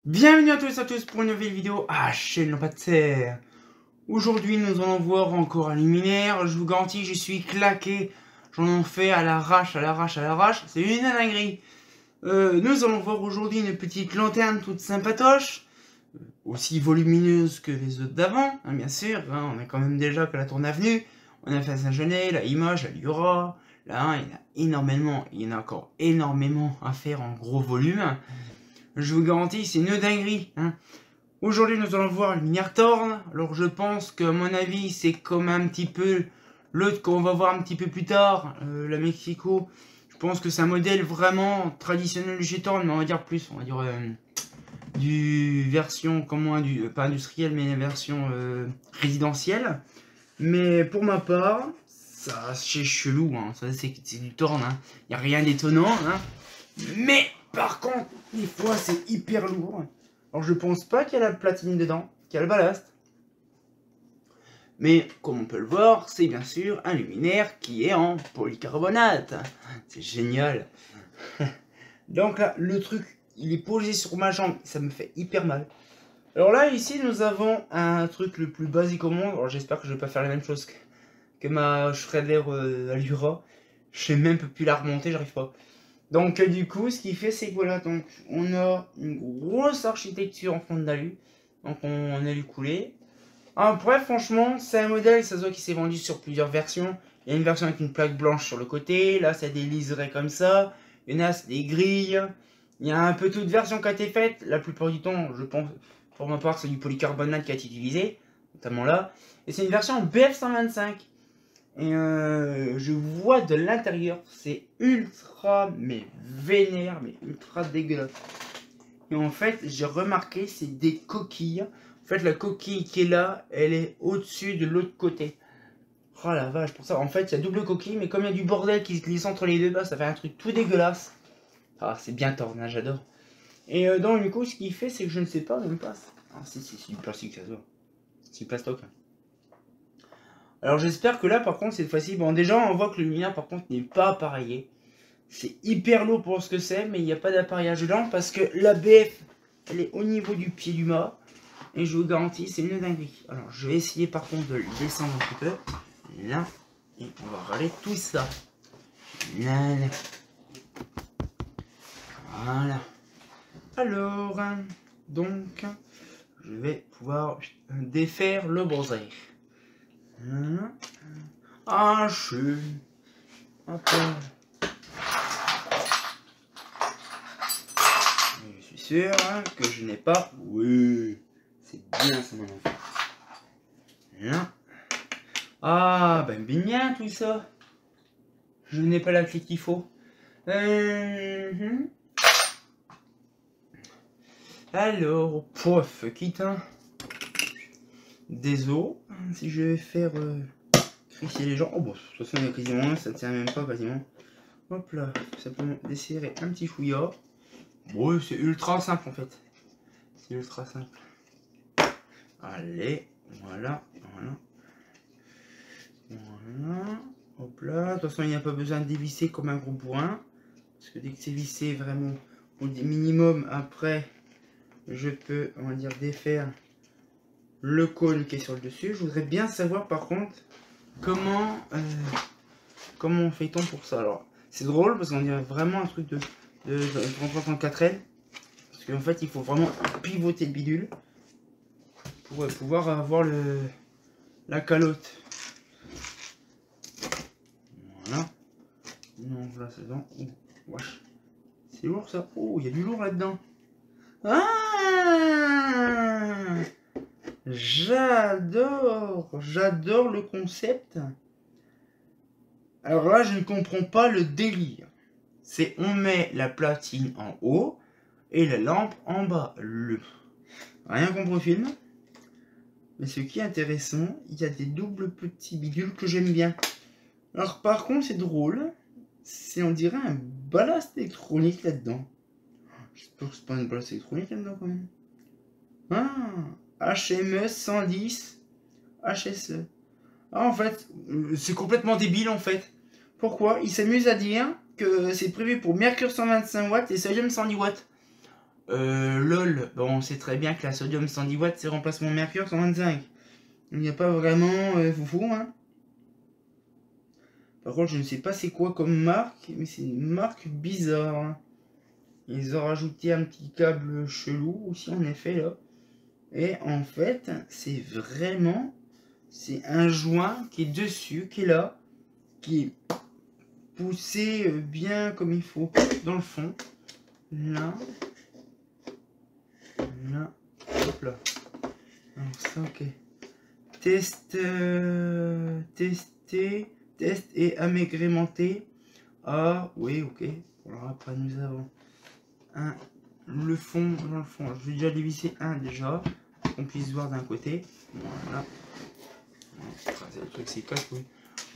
Bienvenue à tous et à tous pour une nouvelle vidéo à chaîne Lampadaire. Aujourd'hui nous allons voir encore un luminaire. Je vous garantis, je suis claqué. J'en ai fait à l'arrache, c'est une dinguerie. Nous allons voir aujourd'hui une petite lanterne toute sympatoche. Aussi volumineuse que les autres d'avant, hein, bien sûr. Hein, on a quand même déjà que la Tourne Avenue. On a fait à Saint-Genès, la Limoges, la Lyra. Là, hein, il y en a encore énormément à faire en gros volume. Je vous garantis, c'est une dinguerie. Hein. Aujourd'hui, nous allons voir le luminaire Thorn. Alors, je pense que, à mon avis, c'est comme un petit peu l'autre qu'on va voir un petit peu plus tard, la Mexico. Je pense que c'est un modèle vraiment traditionnel de chez Thorn, mais on va dire plus, on va dire du version, comment, pas industrielle, mais une version résidentielle. Mais pour ma part, ça c'est chelou, hein. Ça c'est du Thorn, hein. Y a rien d'étonnant, hein. Mais par contre, des fois c'est hyper lourd. Alors je pense pas qu'il y a la platine dedans, qu'il y a le ballast. Mais comme on peut le voir, c'est bien sûr un luminaire qui est en polycarbonate. C'est génial. Donc là, le truc, il est posé sur ma jambe, ça me fait hyper mal. Alors là, ici, nous avons un truc le plus basique au monde. Alors j'espère que je vais pas faire la même chose que ma Schrader Allura. Je sais même plus la remonter, j'arrive pas. Donc du coup, ce qu'il fait, c'est que voilà, donc on a une grosse architecture en fond d'alu. Donc on a alu coulé. Après, franchement, c'est un modèle, ça se voit qui s'est vendu sur plusieurs versions. Il y a une version avec une plaque blanche sur le côté. Là, c'est des liserés comme ça. Il y en a, c'est des grilles. Il y a un peu toute version qui a été faite. La plupart du temps, je pense, pour ma part, c'est du polycarbonate qui a été utilisé. Notamment là. Et c'est une version BF125. Et je vois de l'intérieur, c'est ultra, mais vénère, mais ultra dégueulasse. Et en fait, j'ai remarqué, c'est des coquilles. En fait, la coquille qui est là, elle est au-dessus de l'autre côté. Oh la vache, pour ça, en fait, il y a double coquille, mais comme il y a du bordel qui se glisse entre les deux, bah, ça fait un truc tout dégueulasse. Ah, c'est bien Thorn, hein, j'adore. Et donc, du coup, ce qu'il fait, c'est que je ne sais pas, même pas. Ah, si, c'est du plastique, ça se voit. C'est du plastoc. Alors j'espère que là par contre cette fois-ci, bon déjà on voit que le luminaire par contre n'est pas appareillé. C'est hyper lourd pour ce que c'est, mais il n'y a pas d'appareillage dedans parce que la BF elle est au niveau du pied du mât. Et je vous garantis c'est une dinguerie. Alors je vais essayer par contre de le descendre un petit peu. Là, et on va râler tout ça. Là. Voilà. Alors, donc, je vais pouvoir défaire le brosaire. Ah, je suis sûr que je n'ai pas. Oui, c'est bien ça, mon enfant. Là. Ah, ben bien tout ça. Je n'ai pas la clé qu'il faut. Alors, pouf, quitte. Désolé, si je vais faire crier les gens. Oh bon, de toute façon, il y a quasiment ça tient même pas quasiment. Hop là, simplement desserrer un petit fouillard. Bon, c'est ultra simple en fait. C'est ultra simple. Allez, voilà. Hop là. De toute façon, il n'y a pas besoin de dévisser comme un gros bourrin. Parce que dès que c'est vissé vraiment au minimum, après, je peux, on va dire, défaire le cône qui est sur le dessus. Je voudrais bien savoir par contre comment fait-on pour ça. Alors c'est drôle parce qu'on dirait vraiment un truc de 33-34L parce qu'en fait il faut vraiment pivoter le bidule pour pouvoir avoir la calotte. Voilà. Donc là c'est bon. Oh, c'est lourd ça. Oh, il y a du lourd là-dedans. Ah, j'adore le concept. Alors là, je ne comprends pas le délire. C'est on met la platine en haut et la lampe en bas. Rien contre le film. Mais ce qui est intéressant, il y a des doubles petits bidules que j'aime bien. Alors par contre, c'est drôle. On dirait un ballast électronique là-dedans. J'espère que c'est pas une ballast électronique là-dedans quand même. Ah, HME 110 HSE. Ah, en fait, c'est complètement débile en fait. Pourquoi? Il s'amuse à dire que c'est prévu pour Mercure 125 watts et Sodium 110 watts. LOL, bon, on sait très bien que la sodium 110 watts, c'est remplacement mercure 125. Il n'y a pas vraiment foufou, hein. Par contre, je ne sais pas c'est quoi comme marque, mais c'est une marque bizarre, hein. Ils ont rajouté un petit câble chelou aussi, en effet, là. Et en fait, c'est vraiment... C'est un joint qui est dessus, qui est là, qui est poussé bien comme il faut dans le fond. Là. Là. Hop là. Alors ça, ok. Test et amaigrementé. Ah, oui, ok. Alors après, nous avons le fond dans le fond. Je vais déjà dévisser un déjà, pour qu'on puisse voir d'un côté. Voilà. Le truc c'est casse, oui.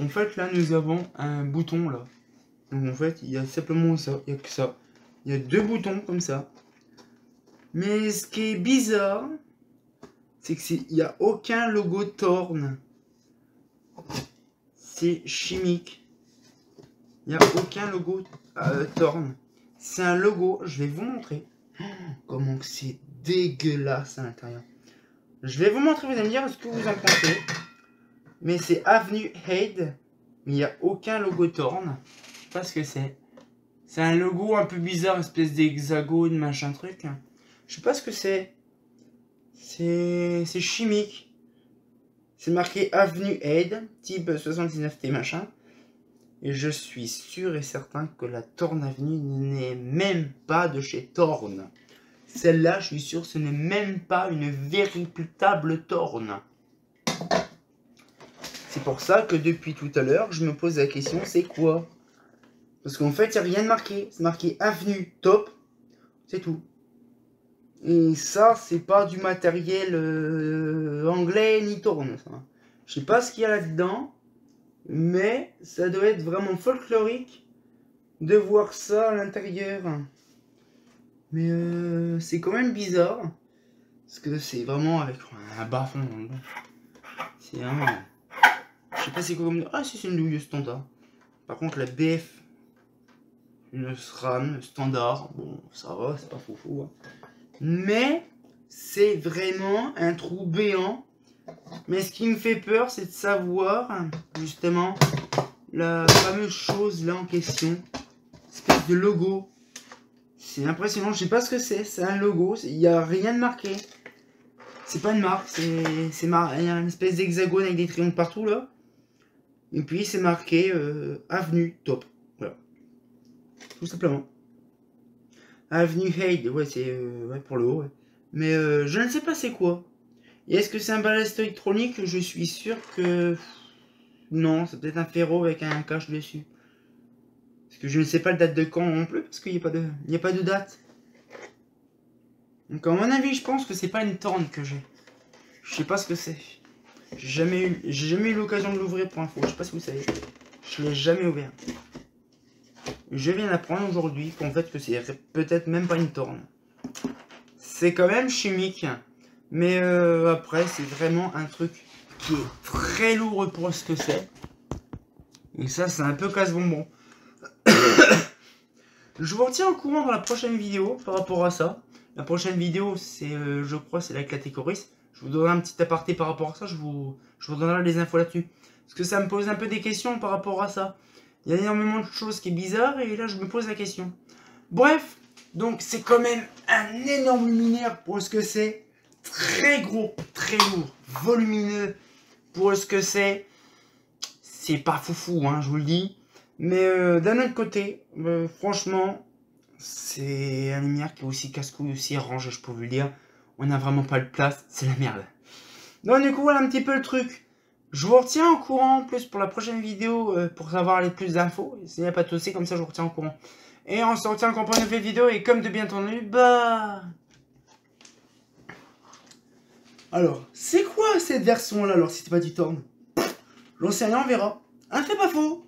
En fait, là, nous avons un bouton là. Donc en fait, il y a simplement ça, il n'y a que ça. Il y a deux boutons comme ça. Mais ce qui est bizarre, c'est qu'il n'y a aucun logo Thorn. C'est chimique. Il n'y a aucun logo Thorn. C'est un logo, je vais vous montrer. Oh, comment c'est dégueulasse à l'intérieur. Je vais vous montrer, vous allez me dire ce que vous en pensez. Mais c'est Avenue Hyde. Mais il n'y a aucun logo Thorn. Je sais pas ce que c'est. C'est un logo un peu bizarre, espèce d'hexagone, machin truc. Je sais pas ce que c'est. C'est chimique. C'est marqué Avenue Hyde, type 79T machin. Et je suis sûr et certain que la Thorn Avenue n'est même pas de chez Thorn. Celle-là, je suis sûr, ce n'est même pas une véritable Thorn. C'est pour ça que depuis tout à l'heure, je me pose la question, c'est quoi? Parce qu'en fait, il n'y a rien de marqué. C'est marqué Avenue Top. C'est tout. Et ça, c'est pas du matériel anglais ni Thorn. Je sais pas ce qu'il y a là-dedans. Mais ça doit être vraiment folklorique de voir ça à l'intérieur. Mais c'est quand même bizarre. Parce que c'est vraiment avec un bas-fond. C'est un... Je sais pas c'est quoi comme... Ah si, c'est une douille standard. Par contre la BF, une SRAM standard. Bon, ça va, c'est pas foufou. Hein. Mais c'est vraiment un trou béant. Mais ce qui me fait peur, c'est de savoir, justement, la fameuse chose là en question. Espèce de logo. C'est impressionnant, je sais pas ce que c'est. C'est un logo, il n'y a rien de marqué. C'est pas une marque, c'est une espèce d'hexagone avec des triangles partout là. Et puis c'est marqué Avenue Top. Voilà. Tout simplement. Avenue Hyde, ouais, c'est ouais, pour le haut. Ouais. Mais je ne sais pas c'est quoi. Et est-ce que c'est un ballast électronique? Je suis sûr que... Non, c'est peut-être un ferro avec un cache dessus. Parce que je ne sais pas la date de quand non plus, parce qu'il n'y a pas de date. Donc à mon avis, je pense que c'est pas une Thorn que j'ai. Je sais pas ce que c'est. J'ai jamais eu l'occasion de l'ouvrir pour info. Je sais pas si vous savez. Je l'ai jamais ouvert. Je viens d'apprendre aujourd'hui qu'en fait que c'est peut-être même pas une Thorn. C'est quand même chimique. Mais après, c'est vraiment un truc qui est très lourd pour ce que c'est. Et ça, c'est un peu casse-bonbon. Je vous retiens au courant dans la prochaine vidéo par rapport à ça. La prochaine vidéo, c'est, je crois, c'est la catégorie. Je vous donnerai un petit aparté par rapport à ça. Je vous donnerai les infos là-dessus. Parce que ça me pose un peu des questions par rapport à ça. Il y a énormément de choses qui est bizarre et là, je me pose la question. Bref, donc c'est quand même un énorme luminaire pour ce que c'est. Très gros, très lourd, volumineux pour ce que c'est. C'est pas foufou, hein, je vous le dis. Mais d'un autre côté, franchement, c'est un lumière qui est aussi casse-couille, aussi rangé, je peux vous le dire. On n'a vraiment pas de place, c'est la merde. Donc du coup, voilà un petit peu le truc. Je vous retiens au courant, en plus pour la prochaine vidéo, pour savoir les plus d'infos. S'il n'y a pas de soucis, comme ça je vous retiens au courant. Et on se retient encore pour une nouvelle vidéo, et comme de bien entendu, bah... Alors, c'est quoi cette version-là, alors si c'est pas du Thorn? J'en sais rien, on verra. Hein, c'est pas faux.